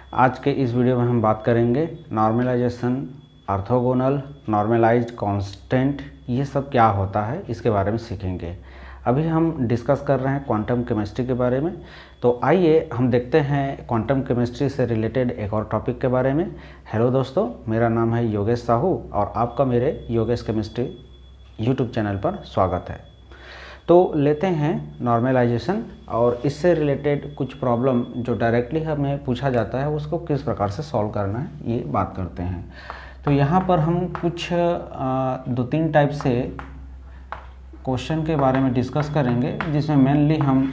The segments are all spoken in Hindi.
आज के इस वीडियो में हम बात करेंगे नॉर्मलाइजेशन, ऑर्थोगोनल, नॉर्मलाइज्ड कांस्टेंट, ये सब क्या होता है इसके बारे में सीखेंगे। अभी हम डिस्कस कर रहे हैं क्वांटम केमिस्ट्री के बारे में, तो आइए हम देखते हैं क्वांटम केमिस्ट्री से रिलेटेड एक और टॉपिक के बारे में। हेलो दोस्तों, मेरा नाम है योगेश साहू और आपका मेरे योगेश केमिस्ट्री यूट्यूब चैनल पर स्वागत है। तो लेते हैं नॉर्मलाइजेशन और इससे रिलेटेड कुछ प्रॉब्लम जो डायरेक्टली हमें पूछा जाता है उसको किस प्रकार से सॉल्व करना है ये बात करते हैं। तो यहाँ पर हम कुछ 2-3 टाइप से क्वेश्चन के बारे में डिस्कस करेंगे, जिसमें मेनली हम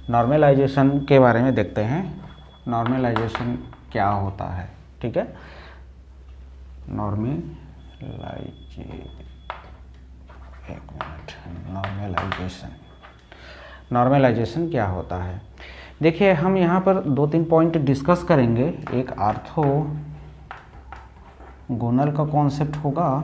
नॉर्मलाइजेशन के बारे में देखते हैं। नॉर्मलाइजेशन क्या होता है, ठीक है। नॉर्मलाइजेशन क्या होता है। देखिए, हम यहाँ पर 2-3 पॉइंट डिस्कस करेंगे। एक ऑर्थोगोनल का कॉन्सेप्ट होगा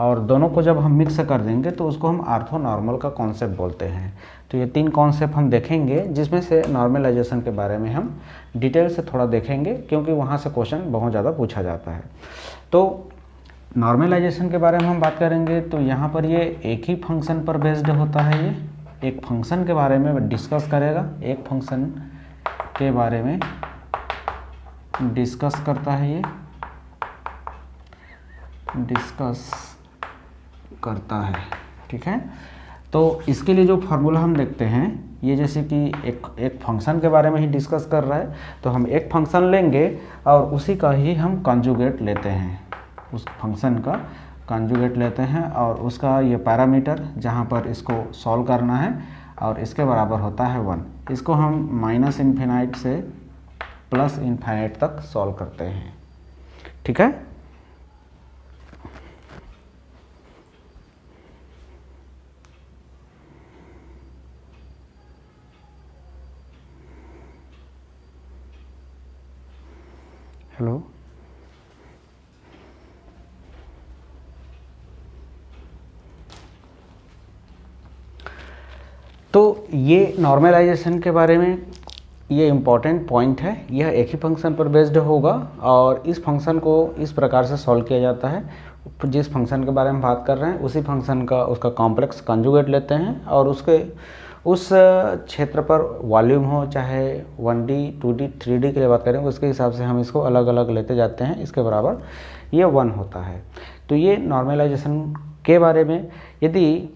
और दोनों को जब हम मिक्स कर देंगे तो उसको हम ऑर्थोनॉर्मल का कॉन्सेप्ट बोलते हैं। तो ये 3 कॉन्सेप्ट हम देखेंगे, जिसमें से नॉर्मलाइजेशन के बारे में हम डिटेल से थोड़ा देखेंगे, क्योंकि वहाँ से क्वेश्चन बहुत ज़्यादा पूछा जाता है। तो नॉर्मलाइजेशन के बारे में हम बात करेंगे तो यहाँ पर ये एक ही फंक्शन पर बेस्ड होता है। ये एक फंक्शन के बारे में डिस्कस करेगा, एक फंक्शन के बारे में डिस्कस करता है, ये डिस्कस करता है, ठीक है। तो इसके लिए जो फार्मूला हम देखते हैं, ये जैसे कि एक फंक्शन के बारे में ही डिस्कस कर रहा है, तो हम एक फंक्शन लेंगे और उसी का ही हम कॉन्जुगेट लेते हैं, उस फंक्शन का कॉन्जुगेट लेते हैं और उसका ये पैरामीटर जहाँ पर इसको सॉल्व करना है और इसके बराबर होता है 1। इसको हम -इन्फिनाइट से +इन्फिनाइट तक सॉल्व करते हैं, ठीक है। हेलो, तो ये नॉर्मलाइजेशन के बारे में ये इम्पॉर्टेंट पॉइंट है। यह एक ही फंक्शन पर बेस्ड होगा और इस फंक्शन को इस प्रकार से सॉल्व किया जाता है। जिस फंक्शन के बारे में बात कर रहे हैं उसी फंक्शन का उसका कॉम्प्लेक्स कॉन्जुगेट लेते हैं और उसके उस क्षेत्र पर वॉल्यूम हो, चाहे 1D 2D 3D के लिए बात करें, उसके हिसाब से हम इसको अलग अलग लेते जाते हैं। इसके बराबर ये 1 होता है। तो ये नॉर्मलाइजेशन के बारे में। यदि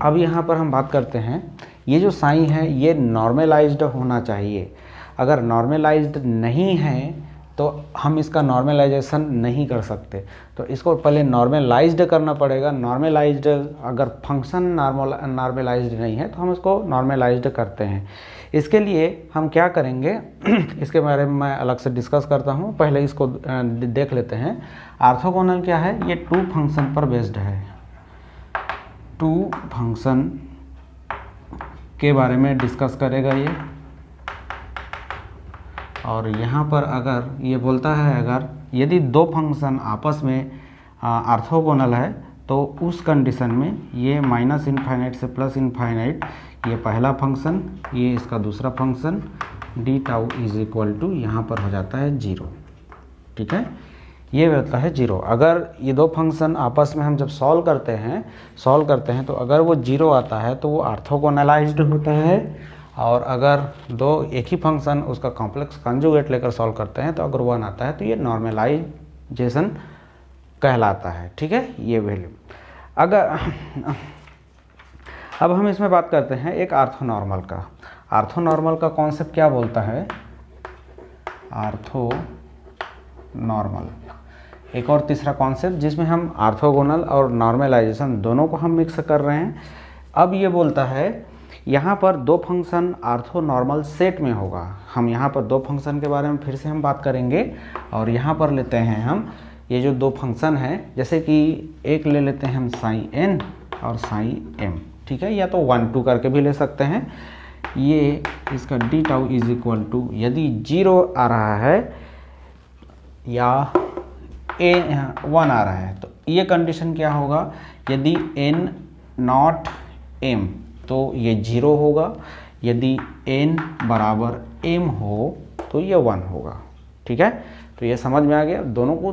अब यहाँ पर हम बात करते हैं, ये जो साइन है ये नॉर्मलाइज्ड होना चाहिए। अगर नॉर्मलाइज्ड नहीं है तो हम इसका नॉर्मलाइजेशन नहीं कर सकते, तो इसको पहले नॉर्मलाइज्ड करना पड़ेगा। नॉर्मलाइज्ड, अगर फंक्शन नॉर्मलाइज्ड नहीं है तो हम इसको नॉर्मलाइज्ड करते हैं। इसके लिए हम क्या करेंगे इसके बारे में मैं अलग से डिस्कस करता हूँ, पहले इसको देख लेते हैं। ऑर्थोगोनल क्या है, ये 2 फंक्शन पर बेस्ड है। 2 फंक्शन के बारे में डिस्कस करेगा ये। और यहाँ पर अगर ये बोलता है, अगर यदि 2 फंक्शन आपस में ऑर्थोगोनल है तो उस कंडीशन में ये -इन्फिनाइट से +इन्फिनाइट, ये पहला फंक्शन, ये इसका दूसरा फंक्शन d टाउ = यहाँ पर हो जाता है 0, ठीक है। ये होता है 0। अगर ये 2 फंक्शन आपस में हम जब सॉल्व करते हैं तो अगर वो 0 आता है तो वो ऑर्थोगोनलाइज्ड होता है। और अगर एक ही फंक्शन उसका कॉम्प्लेक्स कॉन्जुगेट लेकर सॉल्व करते हैं तो अगर 1 आता है तो ये नॉर्मलाइजेशन कहलाता है, ठीक है। ये वैल्यू अगर अब हम इसमें बात करते हैं एक ऑर्थोनॉर्मल का। ऑर्थोनॉर्मल का कॉन्सेप्ट क्या बोलता है, ऑर्थोनॉर्मल एक और तीसरा कॉन्सेप्ट, जिसमें हम ऑर्थोगोनल और नॉर्मलाइजेशन दोनों को हम मिक्स कर रहे हैं। अब ये बोलता है यहाँ पर 2 फंक्शन ऑर्थोनॉर्मल सेट में होगा। हम यहाँ पर 2 फंक्शन के बारे में फिर से हम बात करेंगे और यहाँ पर लेते हैं हम ये जो 2 फंक्शन हैं, जैसे कि एक ले लेते हैं हम साइन n और साइन m, ठीक है, या तो 1-2 करके भी ले सकते हैं। ये इसका d टाउ = यदि 0 आ रहा है या 1 आ रहा है तो ये कंडीशन क्या होगा, यदि n नॉट m तो ये 0 होगा, यदि n बराबर m हो तो ये 1 होगा, ठीक है, तो ये समझ में आ गया। दोनों को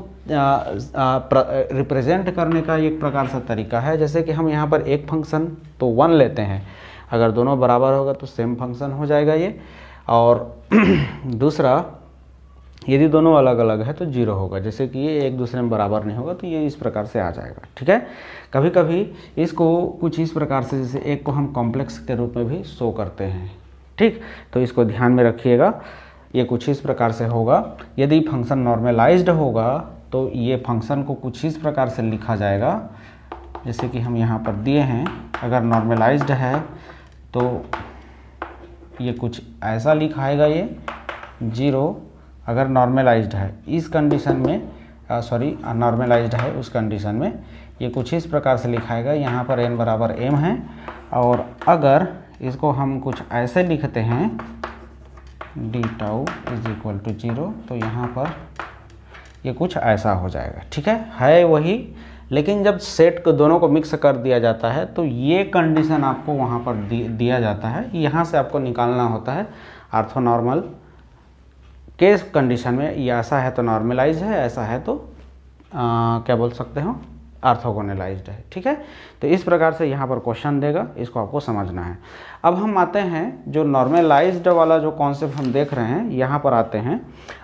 रिप्रेजेंट करने का एक प्रकार से तरीका है। जैसे कि हम यहाँ पर एक फंक्शन तो 1 लेते हैं, अगर दोनों बराबर होगा तो सेम फंक्शन हो जाएगा ये, और दूसरा यदि दोनों अलग अलग है तो 0 होगा। जैसे कि ये एक दूसरे में बराबर नहीं होगा तो ये इस प्रकार से आ जाएगा, ठीक है। कभी कभी इसको कुछ इस प्रकार से, जैसे एक को हम कॉम्प्लेक्स के रूप में भी शो करते हैं, ठीक, तो इसको ध्यान में रखिएगा। ये कुछ इस प्रकार से होगा। यदि फंक्शन नॉर्मलाइज्ड होगा तो ये फंक्शन को कुछ इस प्रकार से लिखा जाएगा, जैसे कि हम यहाँ पर दिए हैं। अगर नॉर्मलाइज्ड है तो ये कुछ ऐसा लिखाएगा, ये 0 अगर नॉर्मलाइज्ड है इस कंडीशन में, नॉर्मलाइज्ड है उस कंडीशन में ये कुछ इस प्रकार से लिखाएगा। यहाँ पर n बराबर m है, और अगर इसको हम कुछ ऐसे लिखते हैं d tau is equal to 0, तो यहाँ पर ये कुछ ऐसा हो जाएगा, ठीक है वही। लेकिन जब सेट को दोनों को मिक्स कर दिया जाता है तो ये कंडीशन आपको वहाँ पर दिया जाता है, यहाँ से आपको निकालना होता है। ऑर्थोनॉर्मल के कंडीशन में ये ऐसा है तो नॉर्मलाइज है, ऐसा है तो क्या बोल सकते हो, ऑर्थोगोनलाइज्ड है, ठीक है। तो इस प्रकार से यहाँ पर क्वेश्चन देगा, इसको आपको समझना है। अब हम आते हैं जो नॉर्मलाइज्ड वाला जो कॉन्सेप्ट हम देख रहे हैं, यहाँ पर आते हैं।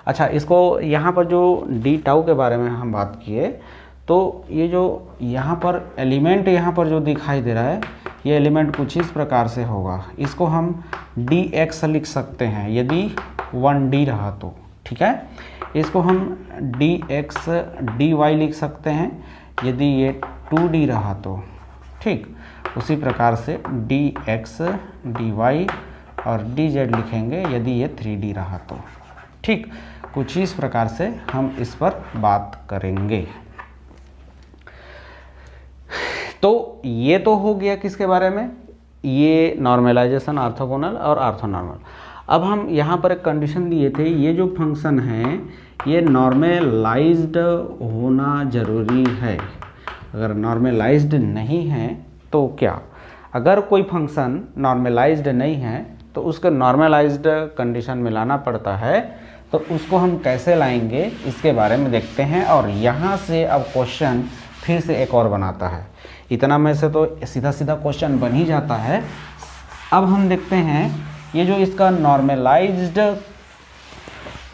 अच्छा, इसको यहाँ पर जो डी टाउ के बारे में हम बात किए, तो ये जो यहाँ पर एलिमेंट यहाँ पर जो दिखाई दे रहा है, ये एलिमेंट कुछ इस प्रकार से होगा। इसको हम डी एक्स लिख सकते हैं यदि 1D रहा तो, ठीक है। इसको हम डी एक्स डी वाई लिख सकते हैं यदि ये 2D रहा तो, ठीक। उसी प्रकार से डी एक्स डी वाई और डी जेड लिखेंगे यदि ये 3D रहा तो, ठीक। कुछ इस प्रकार से हम इस पर बात करेंगे। तो ये तो हो गया किसके बारे में, ये नॉर्मलाइजेशन, ऑर्थोगोनल और ऑर्थोनॉर्मल। अब हम यहाँ पर एक कंडीशन दिए थे, ये जो फंक्शन है ये नॉर्मलाइज्ड होना ज़रूरी है। अगर नॉर्मलाइज्ड नहीं है तो क्या, अगर कोई फंक्शन नॉर्मलाइज्ड नहीं है तो उसको नॉर्मलाइज्ड कंडीशन में लाना पड़ता है। तो उसको हम कैसे लाएंगे इसके बारे में देखते हैं। और यहाँ से अब क्वेश्चन फिर से एक और बनाता है। इतना में से तो सीधा सीधा क्वेश्चन बन ही जाता है। अब हम देखते हैं ये जो इसका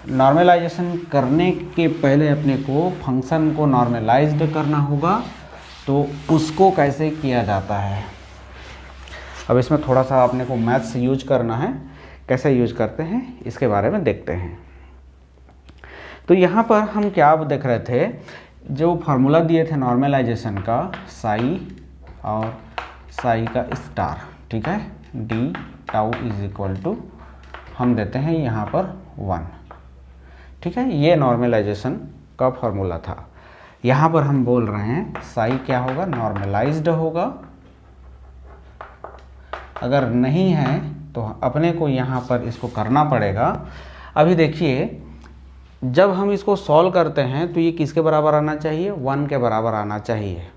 नॉर्मलाइजेशन करने के पहले अपने को फंक्शन को नॉर्मलाइज्ड करना होगा, तो उसको कैसे किया जाता है। अब इसमें थोड़ा सा अपने को मैथ्स यूज करना है, कैसे यूज करते हैं इसके बारे में देखते हैं। तो यहाँ पर हम क्या देख रहे थे, जो फार्मूला दिए थे नॉर्मलाइजेशन का, साई और साई का स्टार, ठीक है, D tau is equal to हम देते हैं यहाँ पर 1, ठीक है। ये नॉर्मलाइजेशन का फार्मूला था। यहाँ पर हम बोल रहे हैं साई क्या होगा, नॉर्मलाइज्ड होगा। अगर नहीं है तो अपने को यहाँ पर इसको करना पड़ेगा। अभी देखिए, जब हम इसको सॉल्व करते हैं तो ये किसके बराबर आना चाहिए, 1 के बराबर आना चाहिए।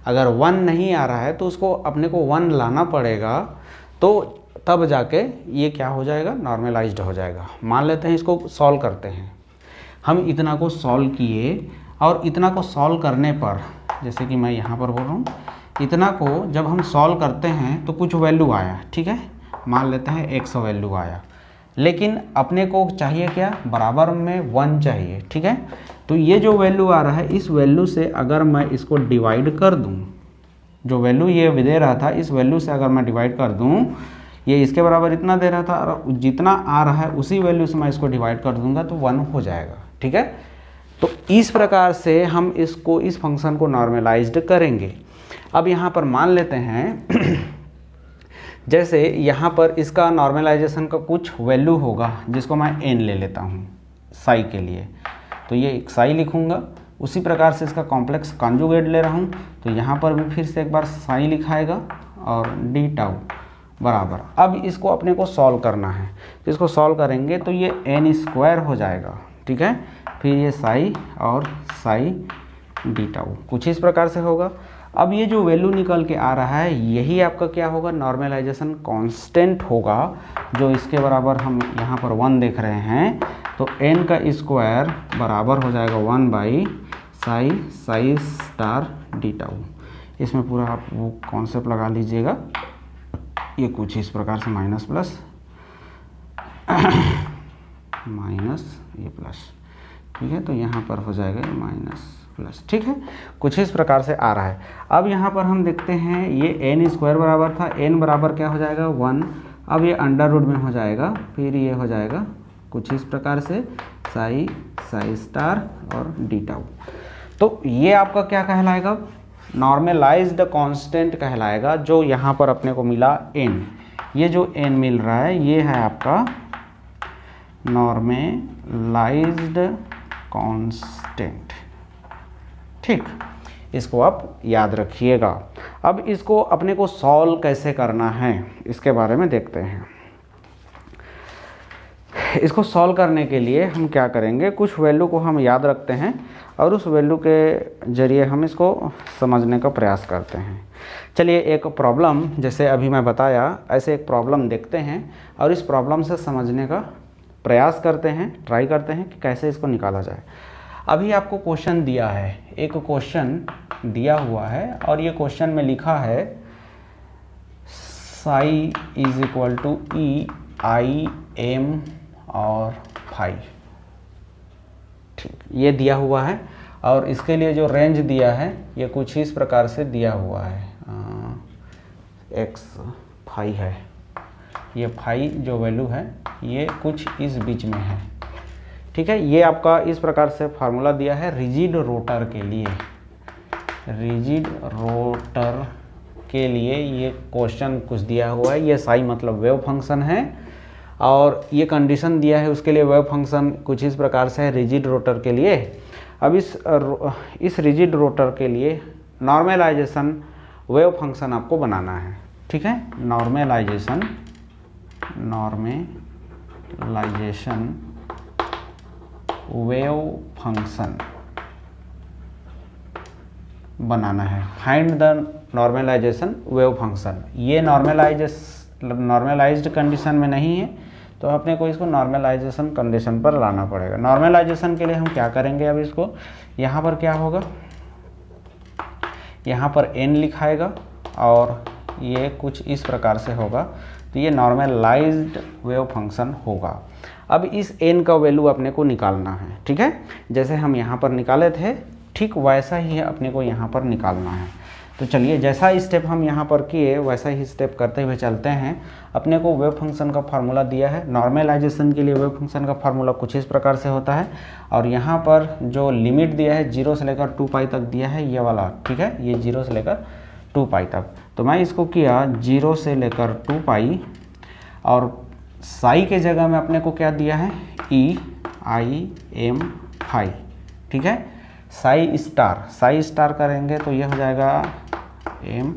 अगर 1 नहीं आ रहा है तो उसको अपने को 1 लाना पड़ेगा, तो तब जाके ये क्या हो जाएगा, नॉर्मलाइज्ड हो जाएगा। मान लेते हैं इसको सॉल्व करते हैं, हम इतना को सॉल्व किए, और इतना को सॉल्व करने पर, जैसे कि मैं यहाँ पर बोल रहा हूँ, इतना को जब हम सॉल्व करते हैं तो कुछ वैल्यू आया, ठीक है, मान लेते हैं 100 वैल्यू आया। लेकिन अपने को चाहिए क्या, बराबर में 1 चाहिए, ठीक है। तो ये जो वैल्यू आ रहा है, इस वैल्यू से अगर मैं इसको डिवाइड कर दूं, जो वैल्यू ये दे रहा था इस वैल्यू से अगर मैं डिवाइड कर दूं, ये इसके बराबर इतना दे रहा था, और जितना आ रहा है उसी वैल्यू से मैं इसको डिवाइड कर दूंगा तो 1 हो जाएगा, ठीक है। तो इस प्रकार से हम इसको, इस फंक्शन को नॉर्मलाइज्ड करेंगे। अब यहाँ पर मान लेते हैं जैसे यहाँ पर इसका नॉर्मलाइजेशन का कुछ वैल्यू होगा, जिसको मैं n ले लेता हूँ साई के लिए, तो ये एक साई लिखूँगा। उसी प्रकार से इसका कॉम्प्लेक्स कॉन्जुगेट ले रहा हूँ, तो यहाँ पर भी फिर से एक बार साई लिखाएगा और डी टाउ बराबर। अब इसको अपने को सॉल्व करना है, तो इसको सॉल्व करेंगे तो ये n² हो जाएगा, ठीक है। फिर ये साई और साई डी टाउ कुछ इस प्रकार से होगा। अब ये जो वैल्यू निकल के आ रहा है, यही आपका क्या होगा, नॉर्मलाइजेशन कांस्टेंट होगा, जो इसके बराबर हम यहाँ पर 1 देख रहे हैं। तो n का स्क्वायर बराबर हो जाएगा 1/साई स्टार डी टाउ। इसमें पूरा आप वो कॉन्सेप्ट लगा लीजिएगा, ये कुछ इस प्रकार से माइनस प्लस माइनस ये प्लस, ठीक है। तो यहाँ पर हो जाएगा ये माइनस प्लस, ठीक है, कुछ इस प्रकार से आ रहा है। अब यहाँ पर हम देखते हैं ये n स्क्वायर बराबर था, n बराबर क्या हो जाएगा 1, अब ये अंडर रूट में हो जाएगा, फिर ये हो जाएगा कुछ इस प्रकार से साई स्टार और डी टाउ। तो ये आपका क्या कहलाएगा, नॉर्मलाइज्ड कांस्टेंट कहलाएगा, जो यहाँ पर अपने को मिला n। ये जो n मिल रहा है ये है आपका नॉर्मलाइज्ड कांस्टेंट, ठीक, इसको आप याद रखिएगा। अब इसको अपने को सॉल्व कैसे करना है इसके बारे में देखते हैं। इसको सॉल्व करने के लिए हम क्या करेंगे, कुछ वैल्यू को हम याद रखते हैं और उस वैल्यू के जरिए हम इसको समझने का प्रयास करते हैं। चलिए एक प्रॉब्लम, जैसे अभी मैं बताया, ऐसे एक प्रॉब्लम देखते हैं और इस प्रॉब्लम से समझने का प्रयास करते हैं, ट्राई करते हैं कि कैसे इसको निकाला जाए। अभी आपको क्वेश्चन दिया है, एक क्वेश्चन दिया हुआ है और ये क्वेश्चन में लिखा है psi is equal to E I M और फाई, ठीक, ये दिया हुआ है और इसके लिए जो रेंज दिया है ये कुछ इस प्रकार से दिया हुआ है, एक्स फाई है, ये फाई जो वैल्यू है ये कुछ इस बीच में है, ठीक है। ये आपका इस प्रकार से फार्मूला दिया है रिजिड रोटर के लिए, रिजिड रोटर के लिए ये क्वेश्चन कुछ दिया हुआ है। ये साई मतलब वेव फंक्शन है और ये कंडीशन दिया है उसके लिए, वेव फंक्शन कुछ इस प्रकार से है रिजिड रोटर के लिए। अब इस रिजिड रोटर के लिए नॉर्मलाइजेशन वेव फंक्शन आपको बनाना है, ठीक है। नॉर्मलाइजेशन वेव फंक्शन बनाना है। Find the normalisation wave function. ये नॉर्मलाइज्ड कंडीशन में नहीं है तो अपने को इसको नॉर्मलाइजेशन कंडीशन पर लाना पड़ेगा। नॉर्मलाइजेशन के लिए हम क्या करेंगे, अब इसको यहाँ पर क्या होगा, यहाँ पर n लिखाएगा और ये कुछ इस प्रकार से होगा, तो ये नॉर्मलाइज्ड वेव फंक्शन होगा। अब इस n का वैल्यू अपने को निकालना है, ठीक है, जैसे हम यहाँ पर निकाले थे ठीक वैसा ही अपने को यहाँ पर निकालना है। तो चलिए जैसा स्टेप हम यहाँ पर किए वैसा ही स्टेप करते हुए चलते हैं। अपने को वेव फंक्शन का फार्मूला दिया है, नॉर्मलाइजेशन के लिए वेव फंक्शन का फार्मूला कुछ इस प्रकार से होता है और यहाँ पर जो लिमिट दिया है 0 से लेकर 2π तक दिया है ये वाला, ठीक है, ये 0 से लेकर 2π तक। तो मैं इसको किया 0 से लेकर 2π और साई के जगह में अपने को क्या दिया है ई आई एम फाई, ठीक है। साई स्टार करेंगे तो ये हो जाएगा एम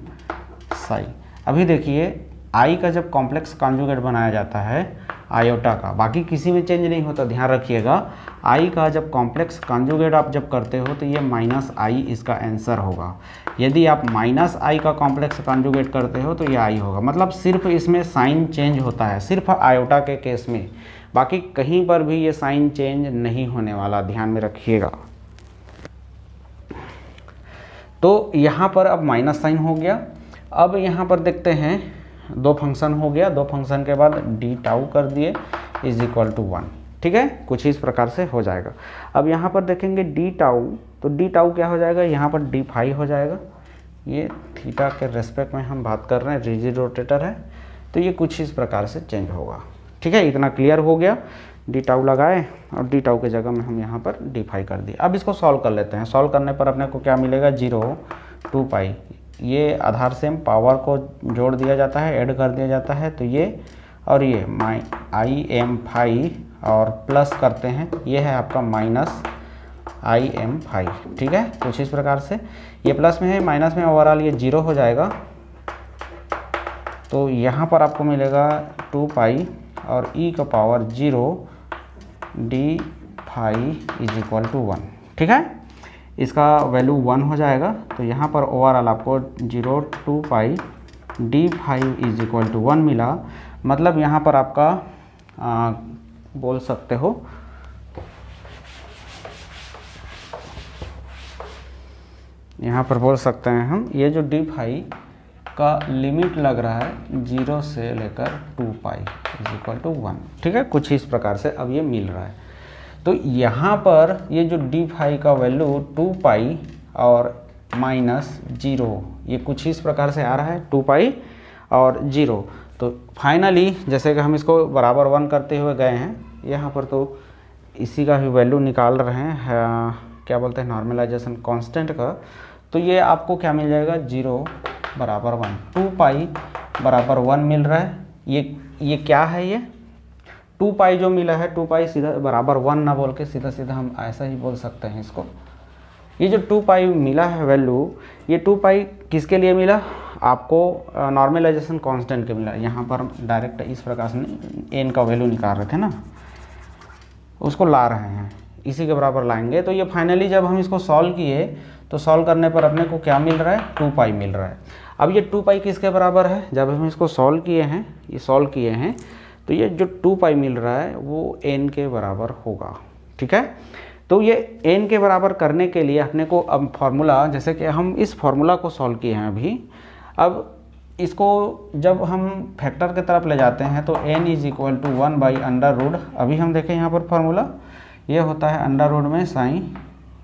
साई। अभी देखिए आई का जब कॉम्प्लेक्स कॉन्जुगेट बनाया जाता है आयोटा का, बाकी किसी में चेंज नहीं होता, ध्यान रखिएगा। आई का जब कॉम्प्लेक्स कॉन्जुगेट आप जब करते हो तो ये -i इसका आंसर होगा। यदि आप -i का कॉम्प्लेक्स कॉन्जुगेट करते हो तो ये i होगा। मतलब सिर्फ इसमें साइन चेंज होता है, सिर्फ आयोटा के केस में, बाकी कहीं पर भी ये साइन चेंज नहीं होने वाला, ध्यान में रखिएगा। तो यहाँ पर अब माइनस साइन हो गया। अब यहाँ पर देखते हैं दो फंक्शन हो गया, दो फंक्शन के बाद डी टाउ कर दिए इज इक्वल टू 1, ठीक है, कुछ इस प्रकार से हो जाएगा। अब यहाँ पर देखेंगे डी टाउ, तो डी टाउ क्या हो जाएगा, यहाँ पर डी फाई हो जाएगा। ये थीटा के रेस्पेक्ट में हम बात कर रहे हैं, रिजिड रोटेटर है, तो ये कुछ इस प्रकार से चेंज होगा, ठीक है। इतना क्लियर हो गया। डी टाउ लगाए और डी टाउ के जगह में हम यहाँ पर डी फाई कर दिए। अब इसको सॉल्व कर लेते हैं। सॉल्व करने पर अपने को क्या मिलेगा, 0 2π, ये आधार से पावर को जोड़ दिया जाता है, ऐड कर दिया जाता है, तो ये और ये आई एम फाई और प्लस करते हैं, ये है आपका -im5, ठीक है, कुछ इस प्रकार से। ये प्लस में है, माइनस में, ओवरऑल ये 0 हो जाएगा। तो यहाँ पर आपको मिलेगा 2π और e का power 0 D phi is equal to 1, ठीक है, इसका वैल्यू 1 हो जाएगा। तो यहाँ पर ओवरऑल आपको 0 2π d phi is equal to 1 मिला। मतलब यहाँ पर आपका बोल सकते हो यहाँ पर बोल सकते हैं हम ये जो डी फाई का लिमिट लग रहा है 0 से लेकर 2 पाई इज इक्वल टू 1, ठीक है, कुछ इस प्रकार से अब ये मिल रहा है। तो यहाँ पर ये जो डी फाई का वैल्यू 2 पाई और -0 ये कुछ इस प्रकार से आ रहा है, 2 पाई और 0। तो फाइनली जैसे कि हम इसको बराबर 1 करते हुए गए हैं, यहाँ पर तो इसी का ही वैल्यू निकाल रहे हैं, क्या बोलते हैं, नॉर्मलाइजेशन कांस्टेंट का। तो ये आपको क्या मिल जाएगा, 0 बराबर 1, 2 पाई बराबर 1 मिल रहा है। ये क्या है, ये 2 पाई जो मिला है, 2 पाई सीधा बराबर 1 ना बोल के सीधा सीधा हम ऐसा ही बोल सकते हैं इसको। ये जो 2 पाई मिला है वैल्यू, ये 2 पाई किसके लिए मिला, आपको नॉर्मलाइजेशन कांस्टेंट के मिला। यहाँ पर डायरेक्ट इस प्रकार से एन का वैल्यू निकाल रहे थे ना, उसको ला रहे हैं, इसी के बराबर लाएंगे। तो ये फाइनली जब हम इसको सॉल्व किए तो सॉल्व करने पर अपने को क्या मिल रहा है, 2 पाई मिल रहा है। अब ये 2 पाई किसके बराबर है, जब हम इसको सॉल्व किए हैं, ये सॉल्व किए हैं, तो ये जो 2 पाई मिल रहा है वो n के बराबर होगा, ठीक है। तो ये n के बराबर करने के लिए अपने को अब फार्मूला, जैसे कि हम इस फार्मूला को सॉल्व किए हैं अभी, अब इसको जब हम फैक्टर की तरफ ले जाते हैं तो n इज इक्वल टू 1/√, अभी हम देखें यहाँ पर फार्मूला ये होता है अंडर रूट में साइन,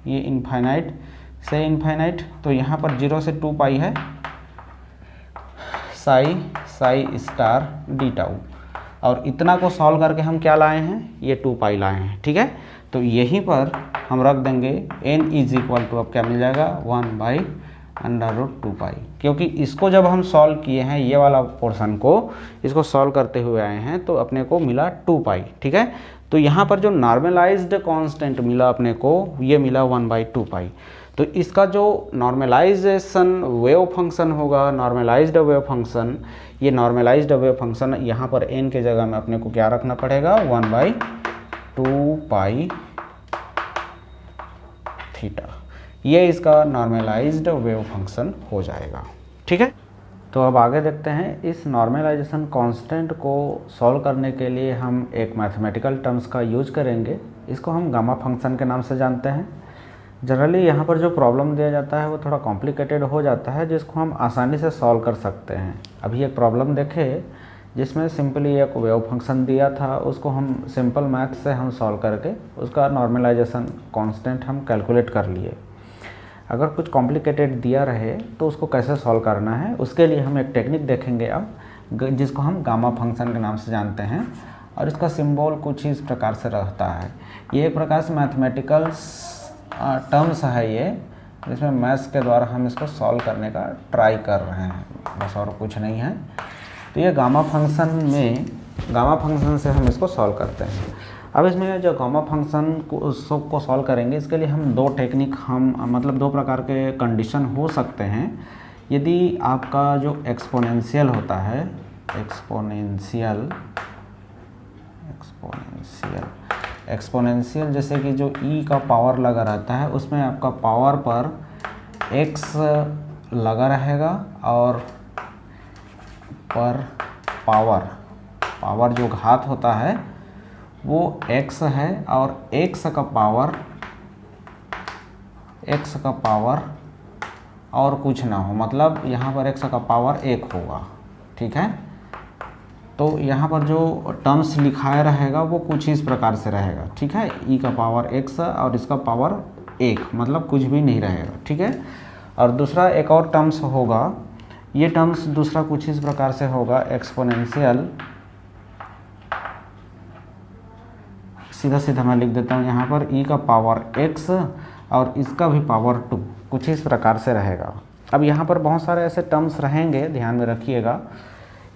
ये इनफाइनाइट से इनफाइनाइट, तो यहाँ पर 0 से 2 पाई है साई स्टार डी टाउ, और इतना को सॉल्व करके हम क्या लाए हैं, ये 2 पाई लाए हैं, ठीक है। तो यहीं पर हम रख देंगे n इज इक्वल टू, अब क्या मिल जाएगा, 1/√2 पाई, क्योंकि इसको जब हम सॉल्व किए हैं, ये वाला पोर्शन को इसको सॉल्व करते हुए आए हैं, तो अपने को मिला 2 पाई, ठीक है। तो यहाँ पर जो नॉर्मलाइज्ड कांस्टेंट मिला अपने को, ये मिला 1/2 पाई। तो इसका जो नॉर्मलाइजेशन वेव फंक्शन होगा, नॉर्मलाइज्ड वेव फंक्शन, ये नॉर्मलाइज्ड वेव फंक्शन यहाँ पर n के जगह में अपने को क्या रखना पड़ेगा, 1/2 पाई थीटा, ये इसका नॉर्मलाइज्ड वेव फंक्शन हो जाएगा, ठीक है। तो अब आगे देखते हैं, इस नॉर्मलाइजेशन कांस्टेंट को सॉल्व करने के लिए हम एक मैथमेटिकल टर्म्स का यूज करेंगे, इसको हम गामा फंक्शन के नाम से जानते हैं। जनरली यहाँ पर जो प्रॉब्लम दिया जाता है वो थोड़ा कॉम्प्लिकेटेड हो जाता है, जिसको हम आसानी से सॉल्व कर सकते हैं। अभी एक प्रॉब्लम देखें जिसमें सिंपली एक वेव फंक्शन दिया था, उसको हम सिंपल मैथ से हम सॉल्व करके उसका नॉर्मलाइजेशन कांस्टेंट हम कैलकुलेट कर लिए। अगर कुछ कॉम्प्लिकेटेड दिया रहे तो उसको कैसे सॉल्व करना है, उसके लिए हम एक टेक्निक देखेंगे अब, जिसको हम गामा फंक्शन के नाम से जानते हैं, और इसका सिंबल कुछ ही इस प्रकार से रहता है। ये एक प्रकार से मैथमेटिकल टर्म्स है ये, जिसमें मैथ्स के द्वारा हम इसको सॉल्व करने का ट्राई कर रहे हैं, बस और कुछ नहीं है। तो ये गामा फंक्शन से हम इसको सॉल्व करते हैं। अब इसमें जो गामा फंक्शन को सॉल्व करेंगे, इसके लिए हम दो टेक्निक, मतलब 2 प्रकार के कंडीशन हो सकते हैं। यदि आपका जो एक्सपोनेंशियल होता है, एक्सपोनेंशियल जैसे कि जो e का पावर लगा रहता है, उसमें आपका पावर पर x लगा रहेगा, और पर पावर जो घात होता है वो x है, और x का पावर और कुछ ना हो, मतलब यहाँ पर x का पावर 1 होगा, ठीक है। तो यहाँ पर जो टर्म्स लिखाया रहेगा वो कुछ इस प्रकार से रहेगा, ठीक है। e का पावर x और इसका पावर 1, मतलब कुछ भी नहीं रहेगा, ठीक है। और दूसरा एक और टर्म्स होगा, ये टर्म्स दूसरा कुछ इस प्रकार से होगा, एक्सपोनेंशियल, सीधा मैं लिख देता हूँ यहाँ पर, e का पावर x और इसका भी पावर 2, कुछ इस प्रकार से रहेगा। अब यहाँ पर बहुत सारे ऐसे टर्म्स रहेंगे, ध्यान में रखिएगा।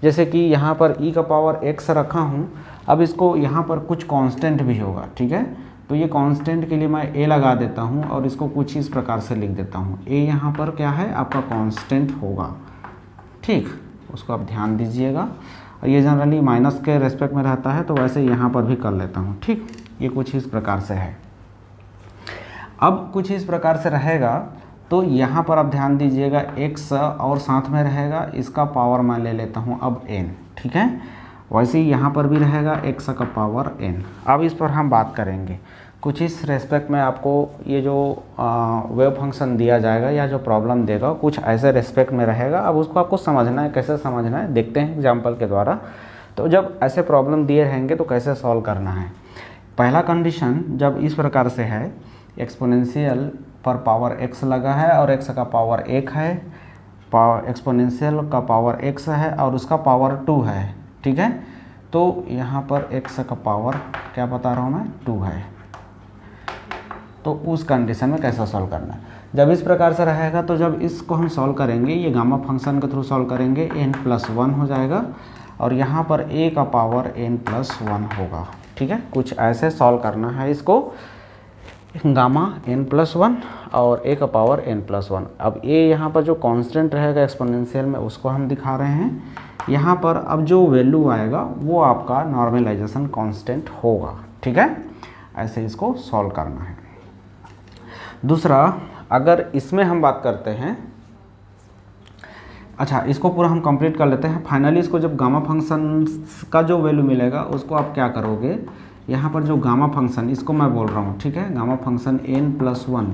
जैसे कि यहाँ पर e का पावर x रखा हूँ, अब इसको यहाँ पर कुछ कांस्टेंट भी होगा, ठीक है। तो ये कांस्टेंट के लिए मैं a लगा देता हूँ और इसको कुछ इस प्रकार से लिख देता हूँ। a यहाँ पर क्या है, आपका कांस्टेंट होगा, ठीक, उसको आप ध्यान दीजिएगा। और ये जनरली माइनस के रेस्पेक्ट में रहता है, तो वैसे यहाँ पर भी कर लेता हूँ, ठीक। ये कुछ इस प्रकार से है। अब कुछ इस प्रकार से रहेगा, तो यहाँ पर आप ध्यान दीजिएगा, x और साथ में रहेगा, इसका पावर मैं ले लेता हूँ अब n, ठीक है। वैसे ही यहाँ पर भी रहेगा x का पावर n। अब इस पर हम बात करेंगे, कुछ इस रेस्पेक्ट में आपको ये जो वेव फंक्शन दिया जाएगा या जो प्रॉब्लम देगा कुछ ऐसे रेस्पेक्ट में रहेगा। अब उसको आपको समझना है, कैसे समझना है देखते हैं एग्जाम्पल के द्वारा। तो जब ऐसे प्रॉब्लम दिए रहेंगे तो कैसे सॉल्व करना है। पहला कंडीशन जब इस प्रकार से है, एक्सपोनेंशियल पर पावर x लगा है और x का पावर 1 है, एक्सपोनेंशियल का पावर x है और उसका पावर 2 है, ठीक है। तो यहाँ पर x का पावर क्या बता रहा हूँ मैं 2 है। तो उस कंडीशन में कैसा सॉल्व करना है। जब इस प्रकार से रहेगा तो जब इसको हम सॉल्व करेंगे, ये गामा फंक्शन के थ्रू सॉल्व करेंगे, n+1 हो जाएगा और यहाँ पर a का पावर n+1 होगा, ठीक है। कुछ ऐसे सॉल्व करना है इसको, गामा n+1 और a का पावर n+1। अब a यहाँ पर जो कांस्टेंट रहेगा एक्सपोनेंशियल में उसको हम दिखा रहे हैं। यहाँ पर अब जो वैल्यू आएगा वो आपका नॉर्मलाइजेशन कांस्टेंट होगा, ठीक है। ऐसे इसको सॉल्व करना है। दूसरा, अगर इसमें हम बात करते हैं, अच्छा इसको पूरा हम कंप्लीट कर लेते हैं। फाइनली इसको जब गामा फंक्शन का जो वैल्यू मिलेगा उसको आप क्या करोगे, यहाँ पर जो गामा फंक्शन, इसको मैं बोल रहा हूँ, ठीक है, गामा फंक्शन n+1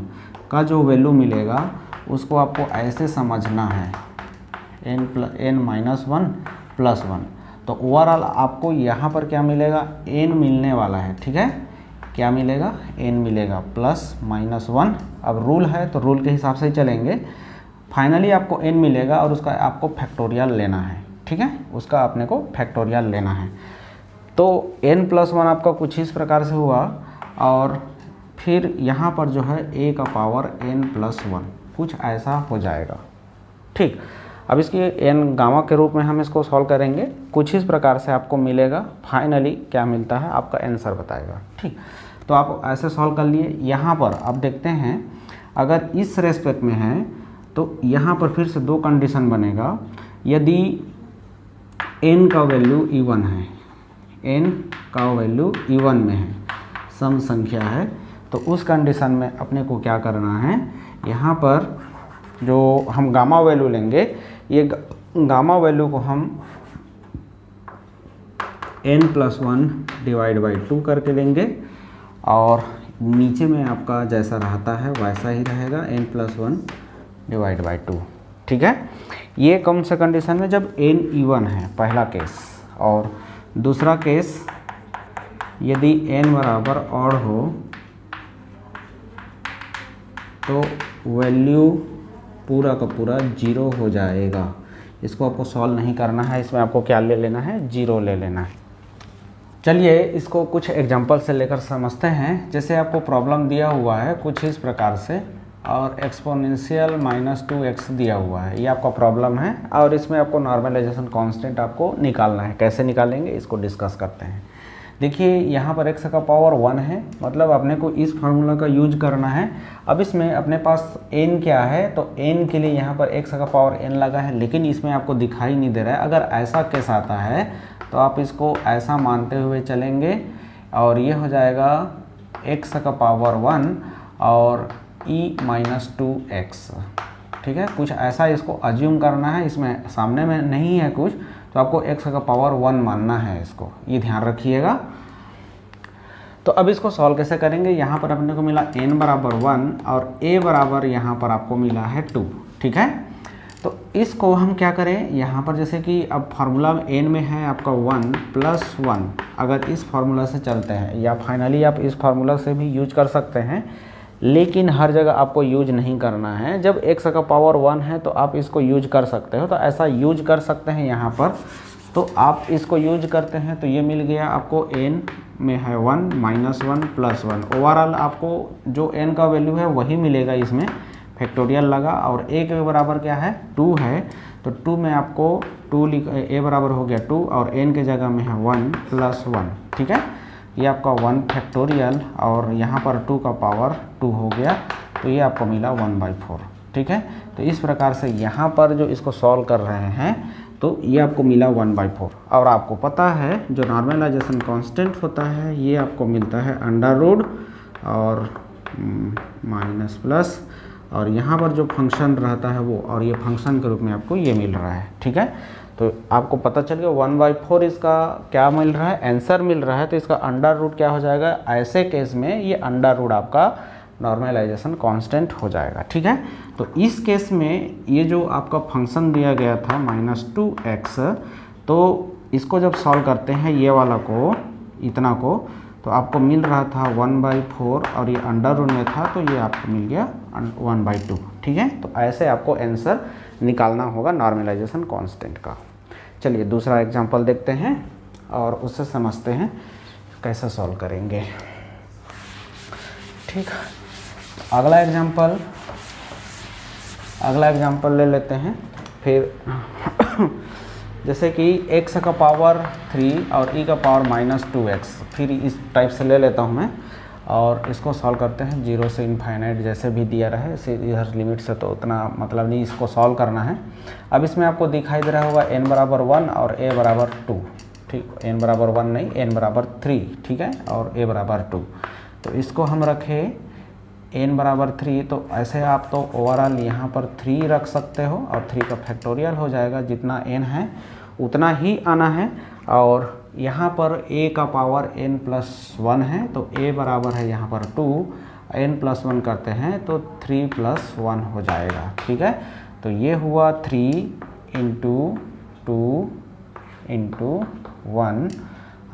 का जो वैल्यू मिलेगा उसको आपको ऐसे समझना है, n-1+1। तो ओवरऑल आपको यहाँ पर क्या मिलेगा, n मिलने वाला है, ठीक है। क्या मिलेगा, n मिलेगा +-1। अब रूल है तो रूल के हिसाब से ही चलेंगे। फाइनली आपको n मिलेगा और उसका आपको फैक्टोरियल लेना है, ठीक है, उसका अपने को फैक्टोरियल लेना है। तो n+1 आपका कुछ इस प्रकार से हुआ और फिर यहाँ पर जो है a का पावर n+1 कुछ ऐसा हो जाएगा, ठीक। अब इसकी n गामा के रूप में हम इसको सॉल्व करेंगे, कुछ इस प्रकार से आपको मिलेगा। फाइनली क्या मिलता है आपका आंसर बताएगा, ठीक। तो आप ऐसे सॉल्व कर लिए। यहाँ पर अब देखते हैं, अगर इस रेस्पेक्ट में है तो यहाँ पर फिर से दो कंडीशन बनेगा। यदि n का वैल्यू इवन है, n का वैल्यू इवन में है, सम संख्या है, तो उस कंडीशन में अपने को क्या करना है, यहाँ पर जो हम गामा वैल्यू लेंगे, ये गामा वैल्यू को हम n+1/2 करके लेंगे और नीचे में आपका जैसा रहता है वैसा ही रहेगा, n+1/2, ठीक है। ये कौन से कंडीशन में, जब n इवन है, पहला केस। और दूसरा केस, यदि n बराबर ऑड हो तो वैल्यू पूरा का पूरा 0 हो जाएगा। इसको आपको सॉल्व नहीं करना है, इसमें आपको क्या ले लेना है, 0 ले लेना है। चलिए इसको कुछ एग्जांपल से लेकर समझते हैं। जैसे आपको प्रॉब्लम दिया हुआ है कुछ इस प्रकार से और एक्सपोनेंशियल -2x दिया हुआ है, ये आपका प्रॉब्लम है और इसमें आपको नॉर्मलाइजेशन कांस्टेंट आपको निकालना है। कैसे निकालेंगे इसको डिस्कस करते हैं। देखिए यहाँ पर x का पावर 1 है, मतलब अपने को इस फार्मूला का यूज करना है। अब इसमें अपने पास n क्या है, तो n के लिए यहाँ पर x का पावर n लगा है, लेकिन इसमें आपको दिखाई नहीं दे रहा है। अगर ऐसा केस आता है तो आप इसको ऐसा मानते हुए चलेंगे और ये हो जाएगा x का पावर 1 और e-2x, ठीक है। कुछ ऐसा इसको अज्यूम करना है, इसमें सामने में नहीं है कुछ, तो आपको x का पावर 1 मानना है, इसको ये ध्यान रखिएगा। तो अब इसको सॉल्व कैसे करेंगे, यहाँ पर अपने को मिला n बराबर 1 और a बराबर यहाँ पर आपको मिला है 2, ठीक है। तो इसको हम क्या करें, यहाँ पर जैसे कि अब फार्मूला में n में है आपका 1+1, अगर इस फार्मूला से चलते हैं या फाइनली आप इस फार्मूला से भी यूज कर सकते हैं, लेकिन हर जगह आपको यूज नहीं करना है। जब x का पावर 1 है तो आप इसको यूज कर सकते हो, तो ऐसा यूज कर सकते हैं यहाँ पर। तो आप इसको यूज करते हैं तो ये मिल गया आपको, n में है 1 -1+1। ओवरऑल आपको जो n का वैल्यू है वही मिलेगा, इसमें फैक्टोरियल लगा और a के बराबर क्या है 2 है, तो 2 में आपको 2 a बराबर हो गया 2 और n के जगह में है 1+1, ठीक है। ये आपका 1 फैक्टोरियल और यहाँ पर 2 का पावर 2 हो गया, तो ये आपको मिला 1/4, ठीक है। तो इस प्रकार से यहाँ पर जो इसको सॉल्व कर रहे हैं तो ये आपको मिला 1/4। और आपको पता है जो नॉर्मलाइजेशन कांस्टेंट होता है ये आपको मिलता है √ और माइनस प्लस, और यहाँ पर जो फंक्शन रहता है वो, और ये फंक्शन के रूप में आपको ये मिल रहा है, ठीक है। तो आपको पता चल गया 1/4 इसका क्या मिल रहा है, आंसर मिल रहा है। तो इसका अंडर रूट क्या हो जाएगा, ऐसे केस में ये अंडर रूट आपका नॉर्मलाइजेशन कांस्टेंट हो जाएगा। ठीक है, तो इस केस में ये जो आपका फंक्शन दिया गया था -2x, तो इसको जब सॉल्व करते हैं ये वाला को, इतना को, तो आपको मिल रहा था 1/4 और ये अंडर रूट में था तो ये आपको मिल गया 1/2। ठीक है, तो ऐसे आपको आंसर निकालना होगा नॉर्मलाइजेशन कांस्टेंट का। चलिए दूसरा एग्जांपल देखते हैं और उससे समझते हैं कैसे सॉल्व करेंगे। ठीक, अगला एग्जांपल ले लेते हैं। फिर जैसे कि x का पावर 3 और e का पावर -2x, फिर इस टाइप से ले लेता हूँ मैं और इसको सॉल्व करते हैं 0 से इनफाइनाइट, जैसे भी दिया रहे इधर लिमिट से तो उतना मतलब नहीं, इसको सॉल्व करना है। अब इसमें आपको दिखाई दे रहा होगा n बराबर 1 और a बराबर 2। ठीक, n बराबर 1 नहीं, n बराबर 3, ठीक है, और a बराबर 2। तो इसको हम रखें n बराबर 3, तो ऐसे आप तो ओवरऑल यहाँ पर 3 रख सकते हो और 3 का फैक्टोरियल हो जाएगा, जितना n है उतना ही आना है। और यहाँ पर a का पावर n+1 है तो a बराबर है यहाँ पर 2, n+1 करते हैं तो 3+1 हो जाएगा। ठीक है, तो ये हुआ 3 × 2 × 1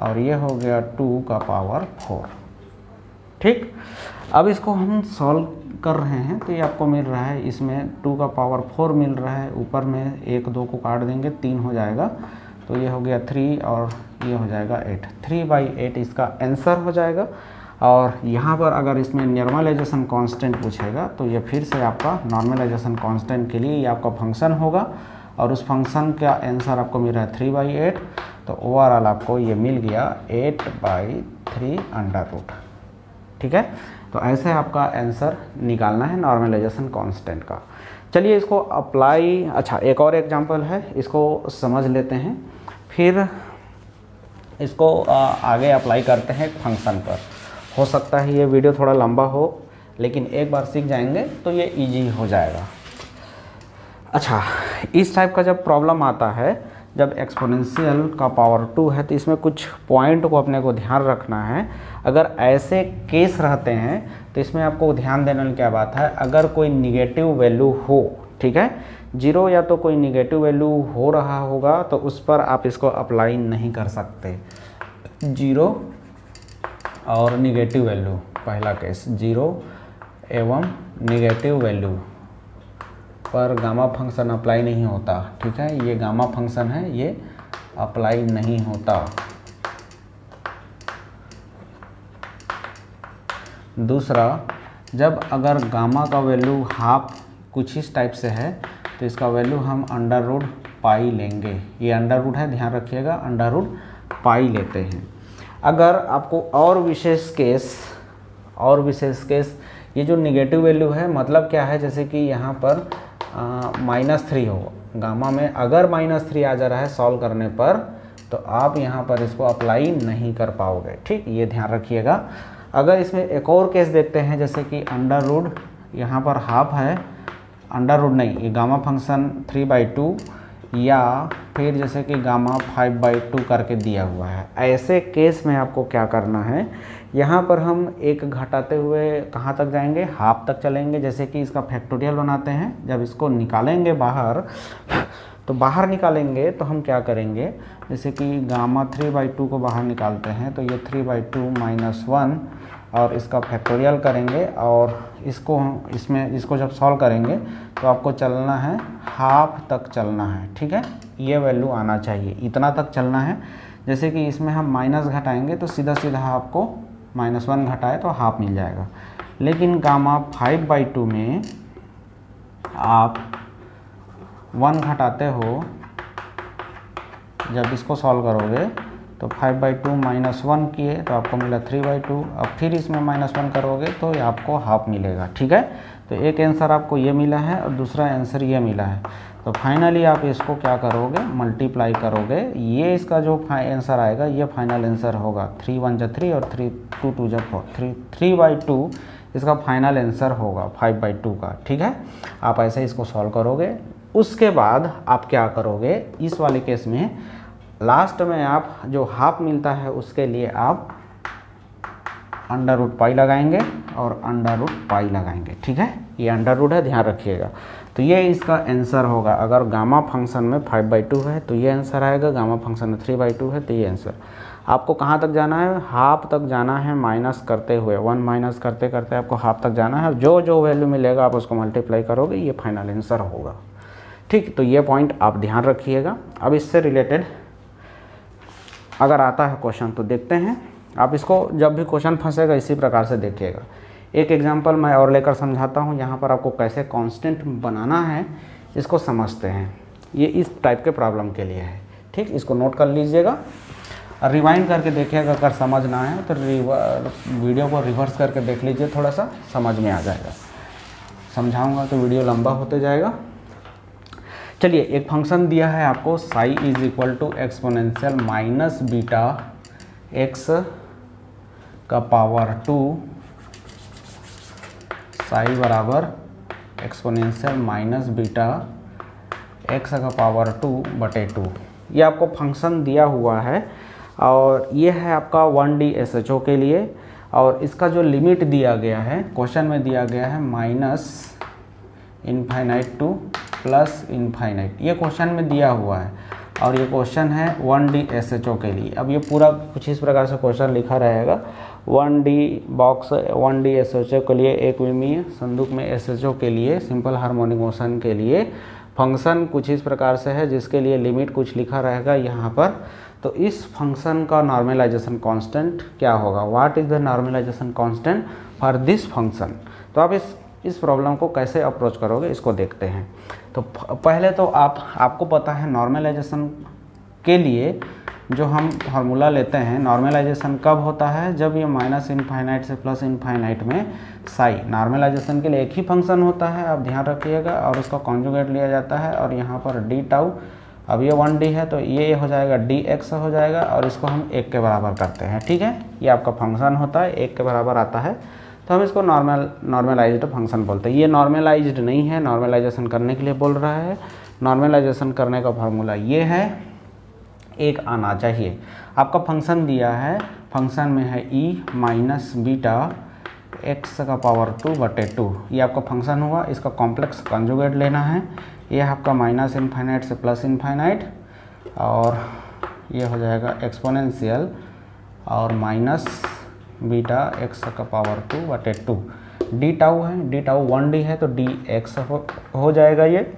और ये हो गया 2 का पावर 4। ठीक, अब इसको हम सॉल्व कर रहे हैं तो ये आपको मिल रहा है, इसमें 2 का पावर 4 मिल रहा है, ऊपर में 1 2 को काट देंगे 3 हो जाएगा, तो ये हो गया 3 और ये हो जाएगा 8, 3/8 इसका आंसर हो जाएगा। और यहाँ पर अगर इसमें नॉर्मलाइजेशन कांस्टेंट पूछेगा तो ये फिर से आपका नॉर्मलाइजेशन कांस्टेंट के लिए ये आपका फंक्शन होगा और उस फंक्शन का आंसर आपको मिल रहा है 3/8, तो ओवरऑल आपको ये मिल गया 8/3 अंडर रूट। ठीक है, तो ऐसे आपका आंसर निकालना है नॉर्मलाइजेशन कांस्टेंट का। चलिए इसको अप्लाई, अच्छा एक और एग्जांपल है, इसको समझ लेते हैं, फिर इसको आगे अप्लाई करते हैं फंक्शन पर। हो सकता है ये वीडियो थोड़ा लंबा हो, लेकिन एक बार सीख जाएंगे तो ये इजी हो जाएगा। अच्छा, इस टाइप का जब प्रॉब्लम आता है, जब एक्सपोनेंशियल का पावर 2 है, तो इसमें कुछ पॉइंट को अपने को ध्यान रखना है। अगर ऐसे केस रहते हैं तो इसमें आपको ध्यान देने की क्या बात है, अगर कोई निगेटिव वैल्यू हो, ठीक है, 0 या तो कोई निगेटिव वैल्यू हो रहा होगा तो उस पर आप इसको अप्लाई नहीं कर सकते। 0 और निगेटिव वैल्यू, पहला केस 0 एवं निगेटिव वैल्यू पर गामा फंक्शन अप्लाई नहीं होता। ठीक है, ये गामा फंक्शन है, ये अप्लाई नहीं होता। दूसरा, जब अगर गामा का वैल्यू हाफ कुछ इस टाइप से है तो इसका वैल्यू हम अंडर रूट पाई लेंगे। ये अंडर रूट है, ध्यान रखिएगा, अंडर रूट पाई लेते हैं। अगर आपको और विशेष केस ये जो निगेटिव वैल्यू है, मतलब क्या है, जैसे कि यहाँ पर -3 हो, गामा में अगर -3 आ जा रहा है सॉल्व करने पर, तो आप यहाँ पर इसको अप्लाई नहीं कर पाओगे। ठीक, ये ध्यान रखिएगा। अगर इसमें एक और केस देखते हैं, जैसे कि अंडर रूट यहाँ पर हाफ है, अंडर रूट नहीं, ये गामा फंक्शन 3/2 या फिर जैसे कि गामा 5/2 करके दिया हुआ है, ऐसे केस में आपको क्या करना है, यहाँ पर हम एक घटाते हुए कहाँ तक जाएंगे, हाफ तक चलेंगे। जैसे कि इसका फैक्टोरियल बनाते हैं, जब इसको निकालेंगे बाहर, तो बाहर निकालेंगे तो हम क्या करेंगे, जैसे कि गामा 3/2 को बाहर निकालते हैं तो ये 3/2 - 1 और इसका फैक्टोरियल करेंगे और इसको जब सॉल्व करेंगे तो आपको चलना है हाफ तक चलना है। ठीक है, ये वैल्यू आना चाहिए, इतना तक चलना है। जैसे कि इसमें हम माइनस घटाएंगे तो सीधा सीधा आपको -1 घटाए तो हाफ मिल जाएगा। लेकिन गामा 5/2 में आप 1 घटाते हो, जब इसको सॉल्व करोगे तो 5/2 - 1 किए तो आपको मिला 3/2। अब फिर इसमें -1 करोगे तो ये आपको हाफ मिलेगा। ठीक है, तो एक आंसर आपको ये मिला है और दूसरा आंसर ये मिला है। तो फाइनली आप इसको क्या करोगे, मल्टीप्लाई करोगे, ये इसका जो आंसर आएगा ये फाइनल आंसर होगा। 3 1 जा 3 और 3 2 2 जा 4, 3/2 इसका फाइनल आंसर होगा 5/2 का। ठीक है, आप ऐसे इसको सॉल्व करोगे। उसके बाद आप क्या करोगे, इस वाले केस में लास्ट में आप जो हाफ मिलता है उसके लिए आप अंडर रूट पाई लगाएंगे और अंडर रूट पाई लगाएंगे। ठीक है, ये अंडर रूट है, ध्यान रखिएगा। तो ये इसका आंसर होगा। अगर गामा फंक्शन में 5/2 है तो ये आंसर आएगा, गामा फंक्शन में 3/2 है तो ये आंसर। आपको कहाँ तक जाना है, हाफ तक जाना है, माइनस करते हुए 1 माइनस करते करते आपको हाफ तक जाना है। जो जो वैल्यू मिलेगा आप उसको मल्टीप्लाई करोगे, ये फाइनल आंसर होगा। ठीक, तो ये पॉइंट आप ध्यान रखिएगा। अब इससे रिलेटेड अगर आता है क्वेश्चन तो देखते हैं। आप इसको जब भी क्वेश्चन फंसेगा इसी प्रकार से देखिएगा। एक एग्जांपल मैं और लेकर समझाता हूँ, यहाँ पर आपको कैसे कांस्टेंट बनाना है इसको समझते हैं। ये इस टाइप के प्रॉब्लम के लिए है। ठीक, इसको नोट कर लीजिएगा, रिवाइंड करके देखिएगा। अगर समझ ना आए तो वीडियो को रिवर्स करके देख लीजिए, थोड़ा सा समझ में आ जाएगा। समझाऊंगा तो वीडियो लंबा होते जाएगा। चलिए, एक फंक्शन दिया है आपको, psi is equal to exponential minus beta X का पावर 2, साई बराबर एक्सपोनेंशियल माइनस बीटा एक्स का पावर 2/2। ये आपको फंक्शन दिया हुआ है और ये है आपका 1D SHO के लिए। और इसका जो लिमिट दिया गया है क्वेश्चन में दिया गया है -इनफाइनाइट टू +इनफाइनाइट, ये क्वेश्चन में दिया हुआ है। और ये क्वेश्चन है 1D SHO के लिए। अब ये पूरा कुछ इस प्रकार से क्वेश्चन लिखा रहेगा, 1D बॉक्स 1D SHO के लिए, एक विमीय संदूक में SHO के लिए, सिंपल हार्मोनिक मोशन के लिए फंक्शन कुछ इस प्रकार से है, जिसके लिए लिमिट कुछ लिखा रहेगा यहाँ पर। तो इस फंक्शन का नॉर्मलाइजेशन कांस्टेंट क्या होगा, what is the normalisation constant for this function. तो आप इस प्रॉब्लम को कैसे अप्रोच करोगे इसको देखते हैं। तो पहले तो आपको पता है नॉर्मलाइजेशन के लिए जो हम फार्मूला लेते हैं, नॉर्मलाइजेशन कब होता है, जब ये -इनफाइनाइट से +इनफाइनाइट में साई, नॉर्मलाइजेशन के लिए एक ही फंक्शन होता है, आप ध्यान रखिएगा, और उसका कॉन्जुगेट लिया जाता है। और यहाँ पर डी टाउ, अब ये 1D है तो ये हो जाएगा dx हो जाएगा, और इसको हम 1 के बराबर करते हैं। ठीक है, ये आपका फंक्शन होता है, 1 के बराबर आता है तो हम इसको नॉर्मलाइज्ड फंक्शन बोलते हैं। ये नॉर्मलाइज्ड नहीं है, नॉर्मलाइजेशन करने के लिए बोल रहा है। नॉर्मलाइजेशन करने का फार्मूला ये है, एक आना चाहिए। आपका फंक्शन दिया है, फंक्शन में है e माइनस बीटा एक्स का पावर 2/2, ये आपका फंक्शन हुआ। इसका कॉम्प्लेक्स कंजुगेट लेना है, ये आपका -इनफाइनाइट से +इनफाइनाइट, और ये हो जाएगा एक्सपोनेंशियल और माइनस बीटा एक्स का पावर 2/2। डी टाउ है, डी टाउ 1D है तो dx हो जाएगा। ये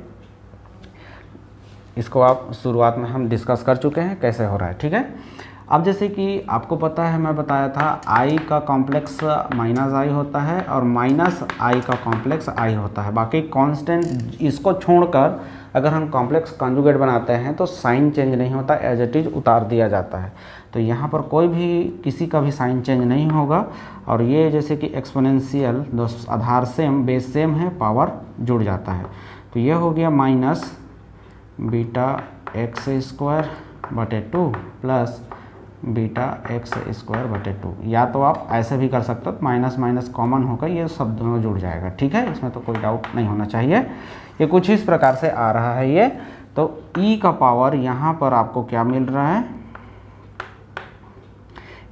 इसको आप शुरुआत में हम डिस्कस कर चुके हैं कैसे हो रहा है। ठीक है, अब जैसे कि आपको पता है, मैं बताया था i का कॉम्प्लेक्स -i होता है और -i का कॉम्प्लेक्स i होता है। बाकी कांस्टेंट इसको छोड़कर अगर हम कॉम्प्लेक्स कॉन्जुगेट बनाते हैं तो साइन चेंज नहीं होता, एज इट इज़ उतार दिया जाता है। तो यहाँ पर कोई भी किसी का भी साइन चेंज नहीं होगा। और ये जैसे कि एक्सपोनेंशियल, आधार सेम, बेस सेम है, पावर जुड़ जाता है। तो ये हो गया minus beta x²/2 plus beta x²/2। या तो आप ऐसे भी कर सकते हो, माइनस माइनस कॉमन होकर ये सब दोनों जुड़ जाएगा। ठीक है, इसमें तो कोई डाउट नहीं होना चाहिए। ये कुछ इस प्रकार से आ रहा है ये। तो e का पावर यहाँ पर आपको क्या मिल रहा है,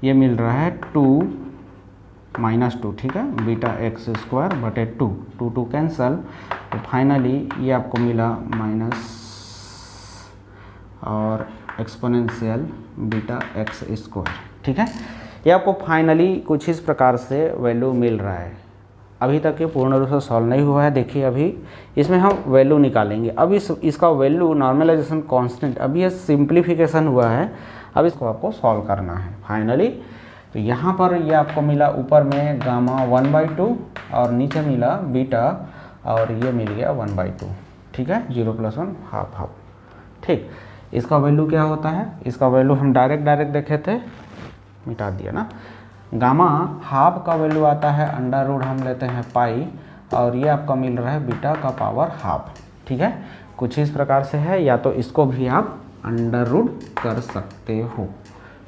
ये मिल रहा है 2 -2। ठीक है, बीटा x²/2, 2 कैंसल, तो फाइनली ये आपको मिला माइनस और एक्सपोनेंशियल बीटा x²। ठीक है, ये आपको फाइनली कुछ इस प्रकार से वैल्यू मिल रहा है। अभी तक ये पूर्ण रूप से सॉल्व नहीं हुआ है। देखिए, अभी इसमें हम वैल्यू निकालेंगे। अब इसका वैल्यू नॉर्मलाइजेशन कांस्टेंट, अभी ये सिंप्लीफिकेशन हुआ है, अब इसको आपको सॉल्व करना है फाइनली। तो यहाँ पर ये आपको मिला ऊपर में गामा 1/2 और नीचे मिला बीटा, और ये मिल गया 1/2। ठीक है, 0 + 1 हाफ। ठीक, इसका वैल्यू क्या होता है, इसका वैल्यू हम डायरेक्ट देखे थे, मिटा दिया ना। गामा हाफ का वैल्यू आता है अंडर रूट, हम लेते हैं पाई, और ये आपका मिल रहा है बीटा का पावर हाफ। ठीक है, कुछ इस प्रकार से है, या तो इसको भी आप अंडर रूट कर सकते हो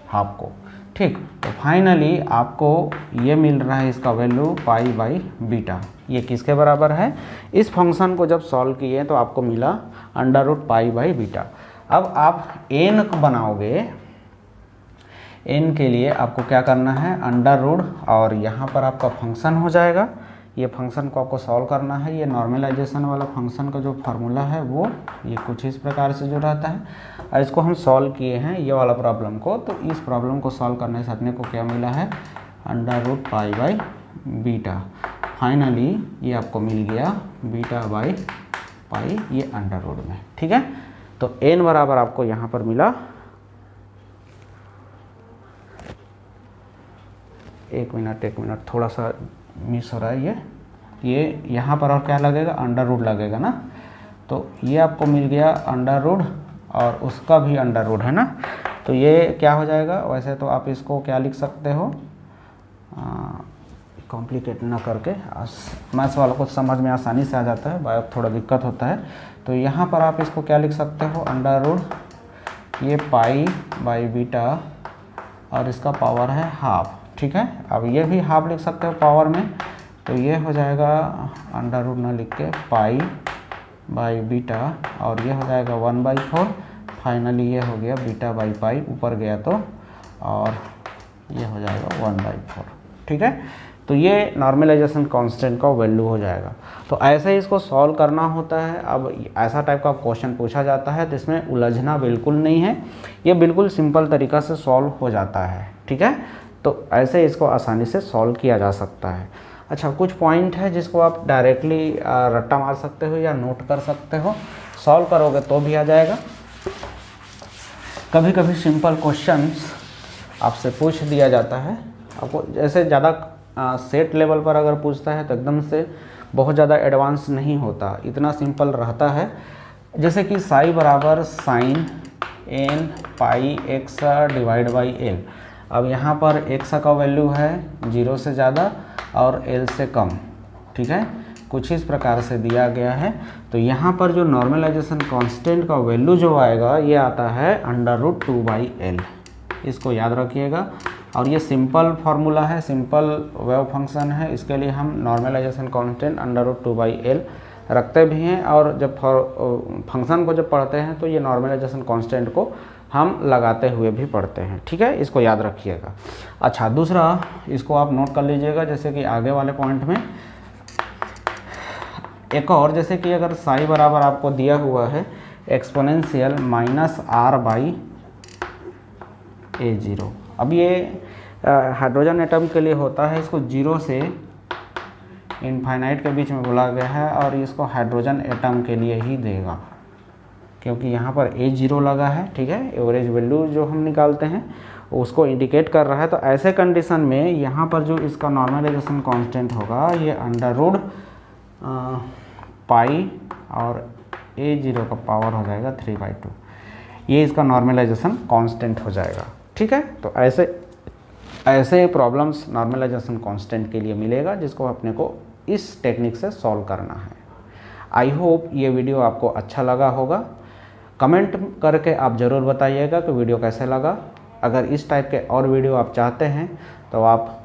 हाफ को। ठीक। तो फाइनली आपको ये मिल रहा है इसका वैल्यू पाई बाई बीटा। ये किसके बराबर है? इस फंक्शन को जब सॉल्व किए तो आपको मिला under root pi by beta. अब आप एन बनाओगे, एन के लिए आपको क्या करना है, अंडर रूट और यहाँ पर आपका फंक्शन हो जाएगा। ये फंक्शन को आपको सॉल्व करना है। ये नॉर्मलाइजेशन वाला फंक्शन का जो फार्मूला है वो ये कुछ इस प्रकार से जो रहता है, और इसको हम सॉल्व किए हैं ये वाला प्रॉब्लम को। तो इस प्रॉब्लम को सॉल्व करने से अपने को क्या मिला है, under root pi by beta. Finally ये आपको मिल गया बीटा बाई पाई ये अंडर रूट में। ठीक है, तो एन बराबर आपको यहाँ पर मिला, एक मिनट थोड़ा सा मिस हो रहा है ये यहाँ पर और क्या लगेगा, अंडर रूट लगेगा ना। तो ये आपको मिल गया अंडर रूट और उसका भी अंडर रूट है ना। तो ये क्या हो जाएगा, वैसे तो आप इसको क्या लिख सकते हो, कॉम्प्लिकेट ना करके, मैथ्स वालों को समझ में आसानी से आ जाता है, बायो थोड़ा दिक्कत होता है। तो यहाँ पर आप इसको क्या लिख सकते हो, अंडर रूट ये पाई बाई बीटा और इसका पावर है हाफ। ठीक है, अब ये भी हाफ लिख सकते हो पावर में। तो ये हो जाएगा अंडर रूट ना लिख के पाई बाई बीटा और ये हो जाएगा 1/4। फाइनली ये हो गया बीटा बाई पाई, ऊपर गया तो, और ये हो जाएगा 1/4। ठीक है, तो ये नॉर्मलाइजेशन कांस्टेंट का वैल्यू हो जाएगा। तो ऐसे ही इसको सॉल्व करना होता है। अब ऐसा टाइप का क्वेश्चन पूछा जाता है तो इसमें उलझना बिल्कुल नहीं है, ये बिल्कुल सिंपल तरीक़ा से सॉल्व हो जाता है। ठीक है, तो ऐसे इसको आसानी से सॉल्व किया जा सकता है। अच्छा, कुछ पॉइंट है जिसको आप डायरेक्टली रट्टा मार सकते हो या नोट कर सकते हो, सॉल्व करोगे तो भी आ जाएगा। कभी कभी सिंपल क्वेश्चंस आपसे पूछ दिया जाता है, आपको जैसे ज़्यादा सेट लेवल पर अगर पूछता है तो एकदम से बहुत ज़्यादा एडवांस नहीं होता, इतना सिंपल रहता है। जैसे कि साई बराबर sine N pi X divide by L. अब यहाँ पर एक्स का वैल्यू है 0 से ज़्यादा और एल से कम। ठीक है, कुछ इस प्रकार से दिया गया है। तो यहाँ पर जो नॉर्मलाइजेशन कांस्टेंट का वैल्यू जो आएगा ये आता है अंडर रूट 2/L। इसको याद रखिएगा। और ये सिंपल फार्मूला है, सिंपल वेव फंक्शन है, इसके लिए हम normalisation constant under root 2/L रखते भी हैं। और जब फंक्शन को जब पढ़ते हैं तो ये नॉर्मलाइजेशन कांस्टेंट को हम लगाते हुए भी पढ़ते हैं। ठीक है, इसको याद रखिएगा। अच्छा, दूसरा इसको आप नोट कर लीजिएगा, जैसे कि आगे वाले पॉइंट में एक और, जैसे कि अगर साई बराबर आपको दिया हुआ है एक्सपोनेंशियल -r/A0। अब ये हाइड्रोजन एटम के लिए होता है, इसको 0 से इनफाइनाइट के बीच में बोला गया है और इसको हाइड्रोजन एटम के लिए ही देगा क्योंकि यहाँ पर A0 लगा है। ठीक है, एवरेज वैल्यू जो हम निकालते हैं उसको इंडिकेट कर रहा है। तो ऐसे कंडीशन में यहाँ पर जो इसका नॉर्मलाइजेशन कांस्टेंट होगा ये अंडर रूट पाई और A0 का पावर हो जाएगा 3/2। ये इसका नॉर्मलाइजेशन कांस्टेंट हो जाएगा। ठीक है, तो ऐसे प्रॉब्लम्स नॉर्मलाइजेशन कांस्टेंट के लिए मिलेगा जिसको अपने को इस टेक्निक से सॉल्व करना है। आई होप ये वीडियो आपको अच्छा लगा होगा। कमेंट करके आप ज़रूर बताइएगा कि वीडियो कैसे लगा। अगर इस टाइप के और वीडियो आप चाहते हैं तो आप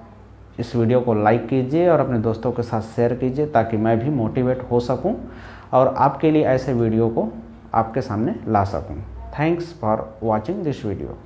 इस वीडियो को लाइक कीजिए और अपने दोस्तों के साथ शेयर कीजिए ताकि मैं भी मोटिवेट हो सकूं और आपके लिए ऐसे वीडियो को आपके सामने ला सकूं। Thanks for watching this video.